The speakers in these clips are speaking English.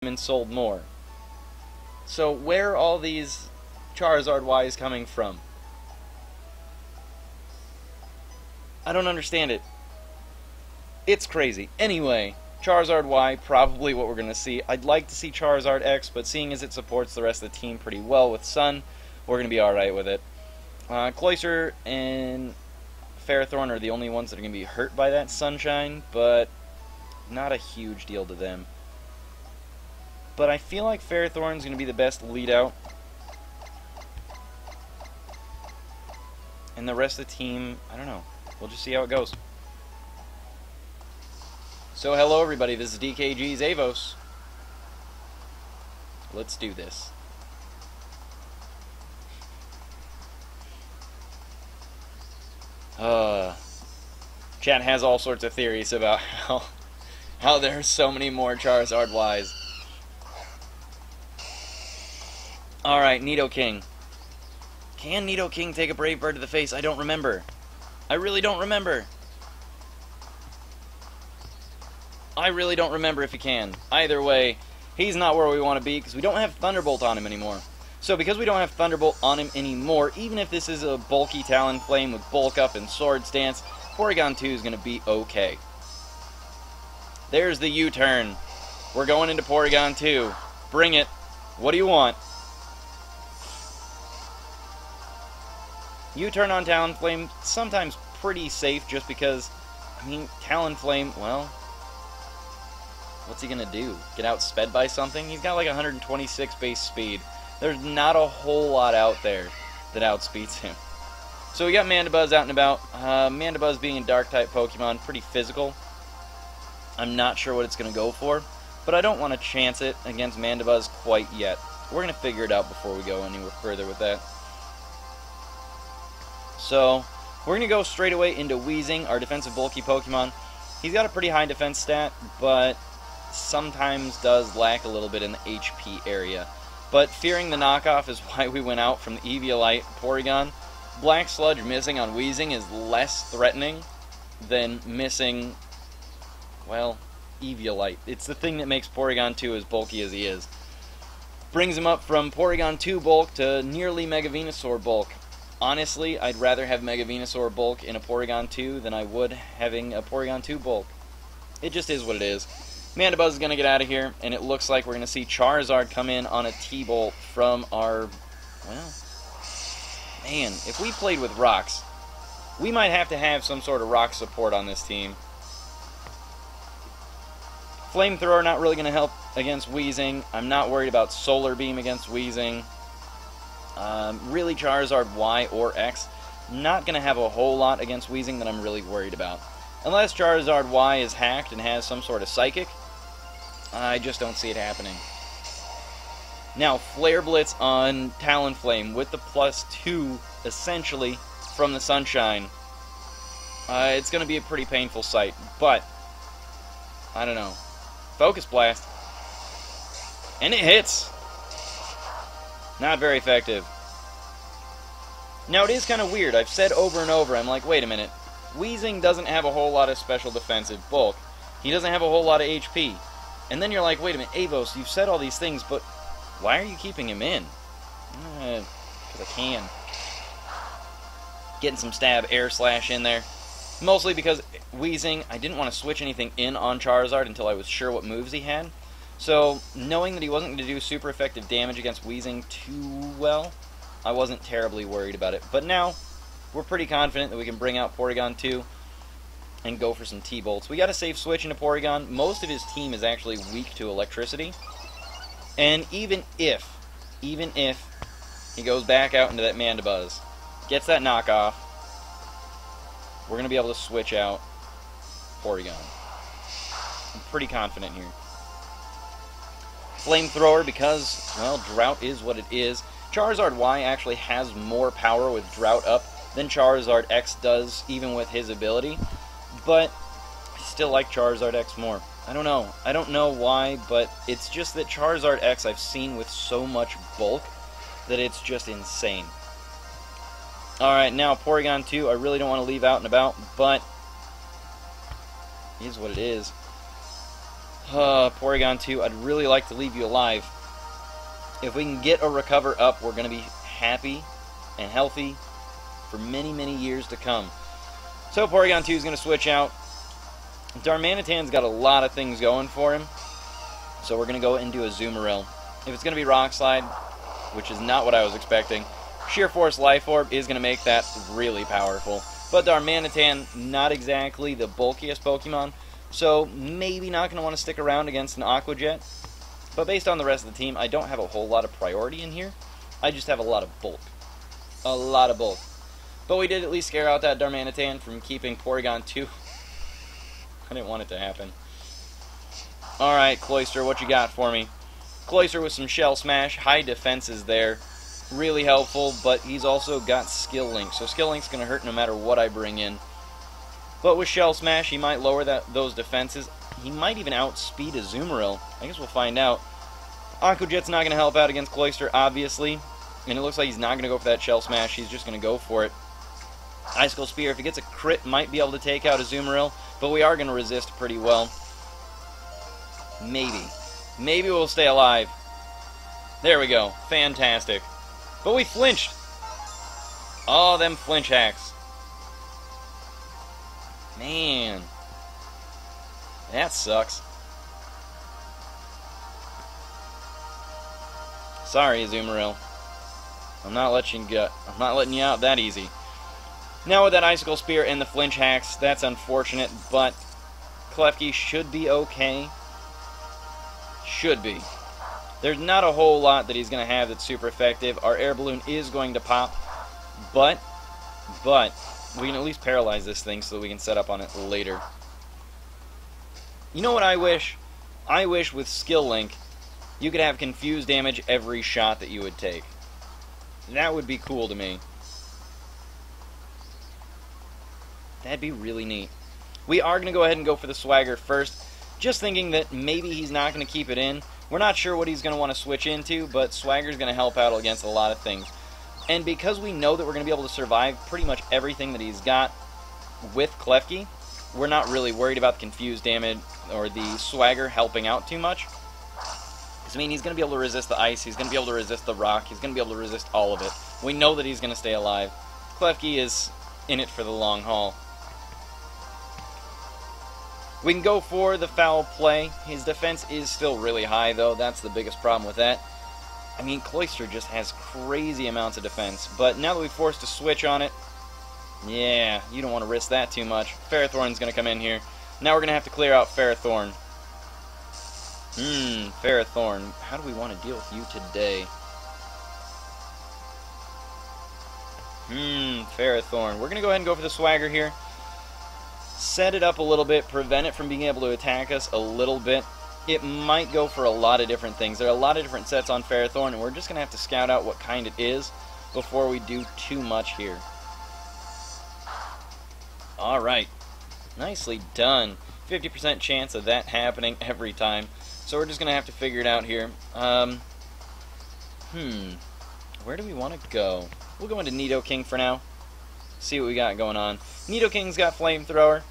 and sold more. So where are all these Charizard Ys coming from? I don't understand it. It's crazy. Anyway, Charizard Y, probably what we're going to see. I'd like to see Charizard X, but seeing as it supports the rest of the team pretty well with Sun, we're going to be alright with it. Cloyster and Ferrothorn are the only ones that are going to be hurt by that Sunshine, but not a huge deal to them. But I feel like Ferrothorn's going to be the best lead out. And the rest of the team, I don't know. We'll just see how it goes. So hello everybody, this is DKG's Avos. Let's do this. Chat has all sorts of theories about how there's so many more Charizard Ys. Alright, Nidoking. Can Nidoking take a Brave Bird to the face? I don't remember. I really don't remember. I really don't remember if he can. Either way, he's not where we want to be because we don't have Thunderbolt on him anymore. So because we don't have Thunderbolt on him anymore, even if this is a bulky Talonflame with Bulk Up and Swords Dance, Porygon 2 is going to be okay. There's the U-turn. We're going into Porygon 2. Bring it. What do you want? U-turn on Talonflame, sometimes pretty safe just because, I mean, Talonflame, well, what's he going to do? Get outsped by something? He's got like 126 base speed. There's not a whole lot out there that outspeeds him. So we got Mandibuzz out and about. Mandibuzz being a Dark-type Pokemon, pretty physical. I'm not sure what it's going to go for, but I don't want to chance it against Mandibuzz quite yet. We're going to figure it out before we go anywhere further with that. So, we're going to go straight away into Weezing, our defensive bulky Pokemon. He's got a pretty high defense stat, but sometimes does lack a little bit in the HP area. But fearing the knockoff is why we went out from the Eviolite Porygon. Black Sludge missing on Weezing is less threatening than missing, well, Eviolite. It's the thing that makes Porygon 2 as bulky as he is. Brings him up from Porygon 2 bulk to nearly Mega Venusaur bulk. Honestly, I'd rather have Mega Venusaur bulk in a Porygon 2 than I would having a Porygon 2 bulk. It just is what it is. Mandibuzz is going to get out of here, and it looks like we're going to see Charizard come in on a T-Bolt from our, well, man, if we played with rocks, we might have to have some sort of rock support on this team. Flamethrower not really going to help against Weezing. I'm not worried about Solar Beam against Weezing. Really Charizard Y or X, not going to have a whole lot against Weezing that I'm really worried about. Unless Charizard Y is hacked and has some sort of Psychic, I just don't see it happening. Now, Flare Blitz on Talonflame with the +2, essentially, from the Sunshine. It's going to be a pretty painful sight, but, I don't know. Focus Blast. And it hits! Not very effective. Now, it is kind of weird. I've said over and over, I'm like, wait a minute. Weezing doesn't have a whole lot of special defensive bulk. He doesn't have a whole lot of HP. And then you're like, wait a minute, Avos, you've said all these things, but why are you keeping him in? Because I can. Getting some stab air slash in there. Mostly because Weezing, I didn't want to switch anything in on Charizard until I was sure what moves he had. So, knowing that he wasn't going to do super effective damage against Weezing too well, I wasn't terribly worried about it. But now, we're pretty confident that we can bring out Porygon 2 and go for some T-Bolts. We got a safe switch into Porygon. Most of his team is actually weak to electricity. And even if he goes back out into that Mandibuzz, gets that knockoff, we're going to be able to switch out Porygon. I'm pretty confident here. Flamethrower, because, well, Drought is what it is. Charizard Y actually has more power with Drought up than Charizard X does, even with his ability. But I still like Charizard X more. I don't know. I don't know why, but it's just that Charizard X I've seen with so much bulk that it's just insane. Alright, now Porygon 2, I really don't want to leave out and about, but it is what it is. Porygon 2, I'd really like to leave you alive. If we can get a recover up, we're going to be happy and healthy for many, many years to come. So Porygon 2 is going to switch out. Darmanitan's got a lot of things going for him, so we're going to go and do a Azumarill. If it's going to be Rock Slide, which is not what I was expecting, Sheer Force Life Orb is going to make that really powerful. But Darmanitan, not exactly the bulkiest Pokemon, so maybe not going to want to stick around against an Aqua Jet. But based on the rest of the team, I don't have a whole lot of priority in here. I just have a lot of bulk. A lot of bulk. But we did at least scare out that Darmanitan from keeping Porygon 2. I didn't want it to happen. Alright, Cloyster, what you got for me? Cloyster with some Shell Smash, high defenses there. Really helpful, but he's also got Skill Link. So Skill Link's going to hurt no matter what I bring in. But with Shell Smash, he might lower those defenses. He might even outspeed a Azumarill. I guess we'll find out. Aqua Jet's not going to help out against Cloyster, obviously. And it looks like he's not going to go for that Shell Smash. He's just going to go for it. Icicle Spear, if he gets a crit, might be able to take out a Azumarill, but we are going to resist pretty well. Maybe. Maybe we'll stay alive. There we go. Fantastic. But we flinched. Oh, them flinch hacks. Man. That sucks. Sorry, Azumarill. I'm not letting you out that easy. Now with that Icicle Spear and the flinch hacks, that's unfortunate, but Klefki should be okay. Should be. There's not a whole lot that he's going to have that's super effective. Our Air Balloon is going to pop, but we can at least paralyze this thing so that we can set up on it later. You know what I wish? I wish with Skill Link, you could have confuse damage every shot that you would take. That would be cool to me. That'd be really neat. We are going to go ahead and go for the Swagger first, just thinking that maybe he's not going to keep it in. We're not sure what he's going to want to switch into, but Swagger's going to help out against a lot of things. And because we know that we're going to be able to survive pretty much everything that he's got with Klefki, we're not really worried about the confused damage or the Swagger helping out too much. Because, I mean, he's going to be able to resist the ice, he's going to be able to resist the rock, he's going to be able to resist all of it. We know that he's going to stay alive. Klefki is in it for the long haul. We can go for the foul play. His defense is still really high, though. That's the biggest problem with that. I mean, Cloyster just has crazy amounts of defense. But now that we've forced a switch on it, yeah, you don't want to risk that too much. Ferrothorn's going to come in here. Now we're going to have to clear out Ferrothorn. Ferrothorn. How do we want to deal with you today? Ferrothorn. We're going to go ahead and go for the Swagger here. Set it up a little bit, prevent it from being able to attack us a little bit. It might go for a lot of different things. There are a lot of different sets on Ferrothorn, and we're just going to have to scout out what kind it is before we do too much here. Alright. Nicely done. 50% chance of that happening every time. So we're just going to have to figure it out here. Where do we want to go? We'll go into Nidoking for now. See what we got going on. Nidoking's got Flamethrower.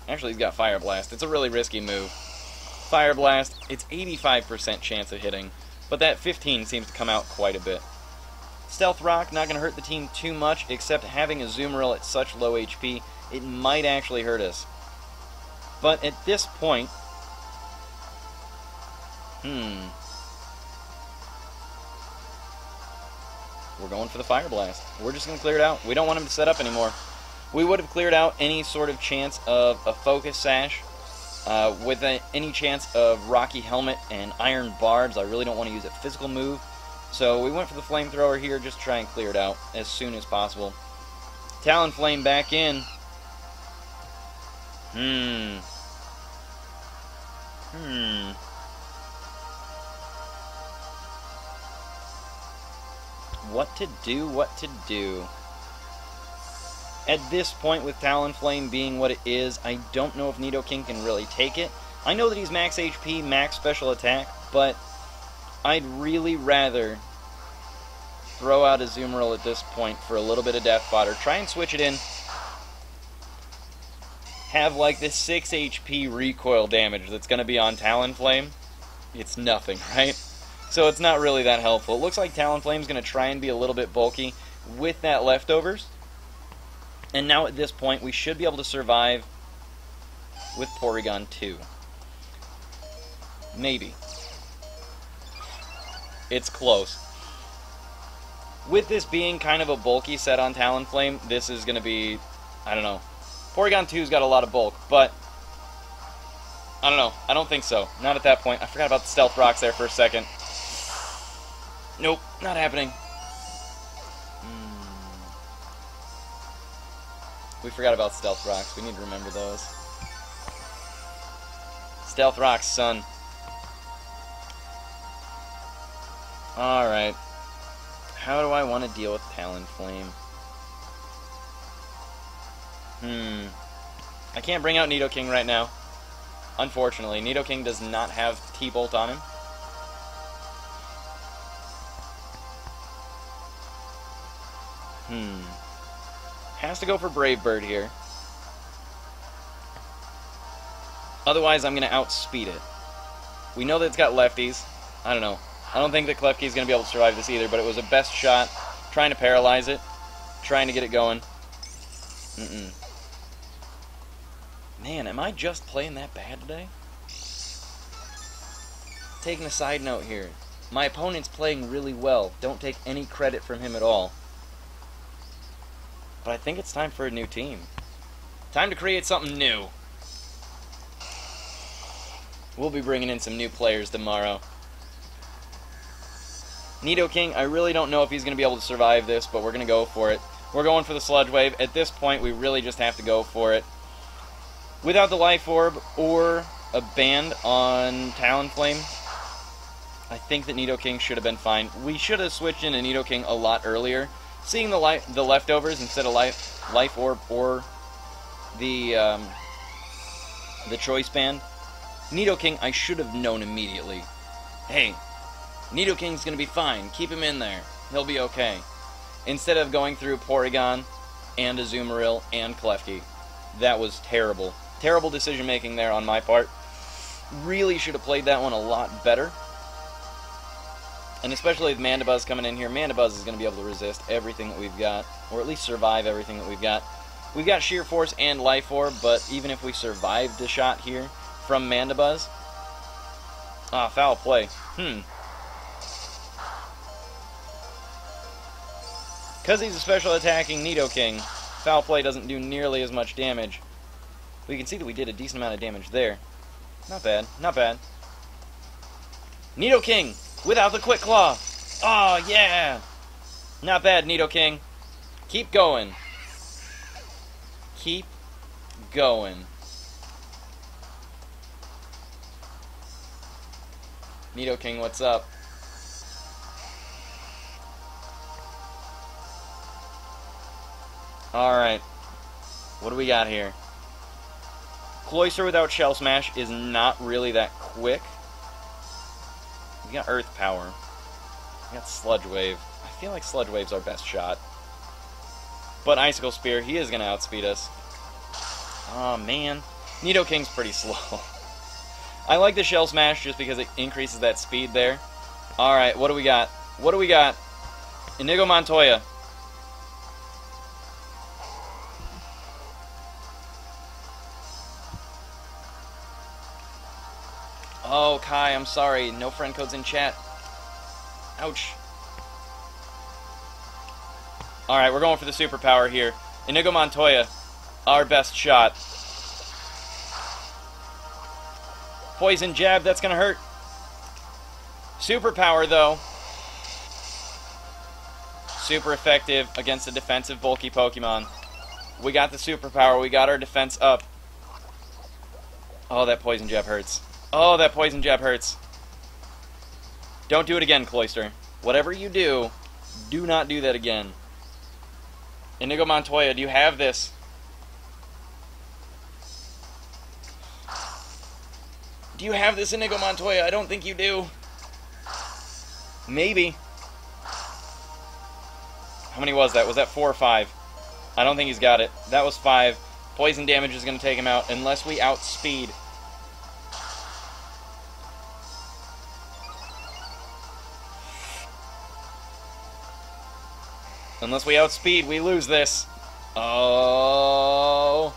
Actually, he's got Fire Blast. It's a really risky move. Fire Blast, it's 85% chance of hitting, but that 15 seems to come out quite a bit. Stealth Rock, not going to hurt the team too much, except having a Azumarill at such low HP, it might actually hurt us. But at this point, we're going for the Fire Blast. We're just going to clear it out. We don't want him to set up anymore. We would have cleared out any sort of chance of a Focus Sash. With any chance of Rocky Helmet and Iron Barbs, I really don't want to use a physical move. So we went for the Flamethrower here, just to try and clear it out as soon as possible. Talonflame back in. What to do, what to do. At this point, with Talonflame being what it is, I don't know if Nidoking can really take it. I know that he's max HP, max special attack, but I'd really rather throw out a Azumarill at this point for a little bit of death fodder. Try and switch it in. have like this 6 HP recoil damage that's going to be on Talonflame, it's nothing, right? So it's not really that helpful. It looks like Talonflame's going to try and be a little bit bulky with that leftovers. And now at this point, we should be able to survive with Porygon 2. Maybe. It's close. With this being kind of a bulky set on Talonflame, this is going to be, I don't know. Porygon 2's got a lot of bulk, but I don't know. I don't think so. Not at that point. I forgot about the Stealth Rocks there for a second. Nope, not happening. We forgot about Stealth Rocks. We need to remember those. Stealth Rocks, son. Alright. How do I want to deal with Talonflame? I can't bring out Nidoking right now. Unfortunately, Nidoking does not have T-Bolt on him. Has to go for Brave Bird here. Otherwise, I'm going to outspeed it. We know that it's got lefties. I don't know. I don't think that Klefki's going to be able to survive this either, but it was a best shot. Trying to paralyze it. Trying to get it going. Man, am I just playing that bad today? Taking a side note here. My opponent's playing really well. Don't take any credit from him at all. But I think it's time for a new team. Time to create something new. We'll be bringing in some new players tomorrow. Nidoking, I really don't know if he's going to be able to survive this, but we're going to go for it. We're going for the Sludge Wave. At this point, we really just have to go for it. Without the Life Orb or a band on Talonflame, I think that Nidoking should have been fine. We should have switched in a Nidoking a lot earlier. Seeing the leftovers instead of Life Orb or the Choice Band, Nidoking I should have known immediately. Hey, Nidoking's going to be fine. Keep him in there. He'll be okay. Instead of going through Porygon and Azumarill and Klefki. That was terrible. Terrible decision making there on my part. Really should have played that one a lot better. And especially with Mandibuzz coming in here, Mandibuzz is going to be able to resist everything that we've got, or at least survive everything that we've got. We've got Sheer Force and Life Orb, but even if we survived a shot here from Mandibuzz... foul play. Because he's a special attacking Nidoking, foul play doesn't do nearly as much damage. We can see that we did a decent amount of damage there. Not bad, not bad. Nidoking! Without the Quick Claw! Oh, yeah! Not bad, Nidoking. Keep going. Keep going. Nidoking, what's up? Alright. What do we got here? Cloyster without Shell Smash is not really that quick. We got Earth Power. We got Sludge Wave. I feel like Sludge Wave's our best shot. But Icicle Spear, he is going to outspeed us. Oh man. Nidoking's pretty slow. I like the Shell Smash just because it increases that speed there. Alright, what do we got? What do we got? Inigo Montoya. Oh, Kai, I'm sorry. No friend codes in chat. Ouch. Alright, we're going for the superpower here. Inigo Montoya, our best shot. Poison Jab, that's going to hurt. Superpower, though. Super effective against a defensive, bulky Pokemon. We got the superpower. We got our defense up. Oh, that Poison Jab hurts. Oh, that Poison Jab hurts. Don't do it again, Cloyster. Whatever you do, do not do that again. Inigo Montoya, do you have this? Do you have this, Inigo Montoya? I don't think you do. Maybe. How many was that? Was that 4 or 5? I don't think he's got it. That was 5. Poison damage is going to take him out unless we outspeed. Unless we outspeed, we lose this. Oh.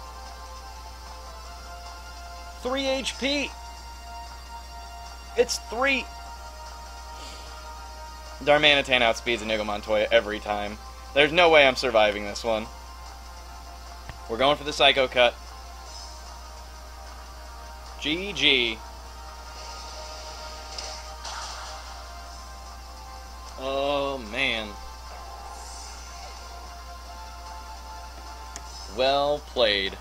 3 HP. It's 3. Darmanitan outspeeds Inigo Montoya every time. There's no way I'm surviving this one. We're going for the Psycho Cut. GG. Oh, man. Well played.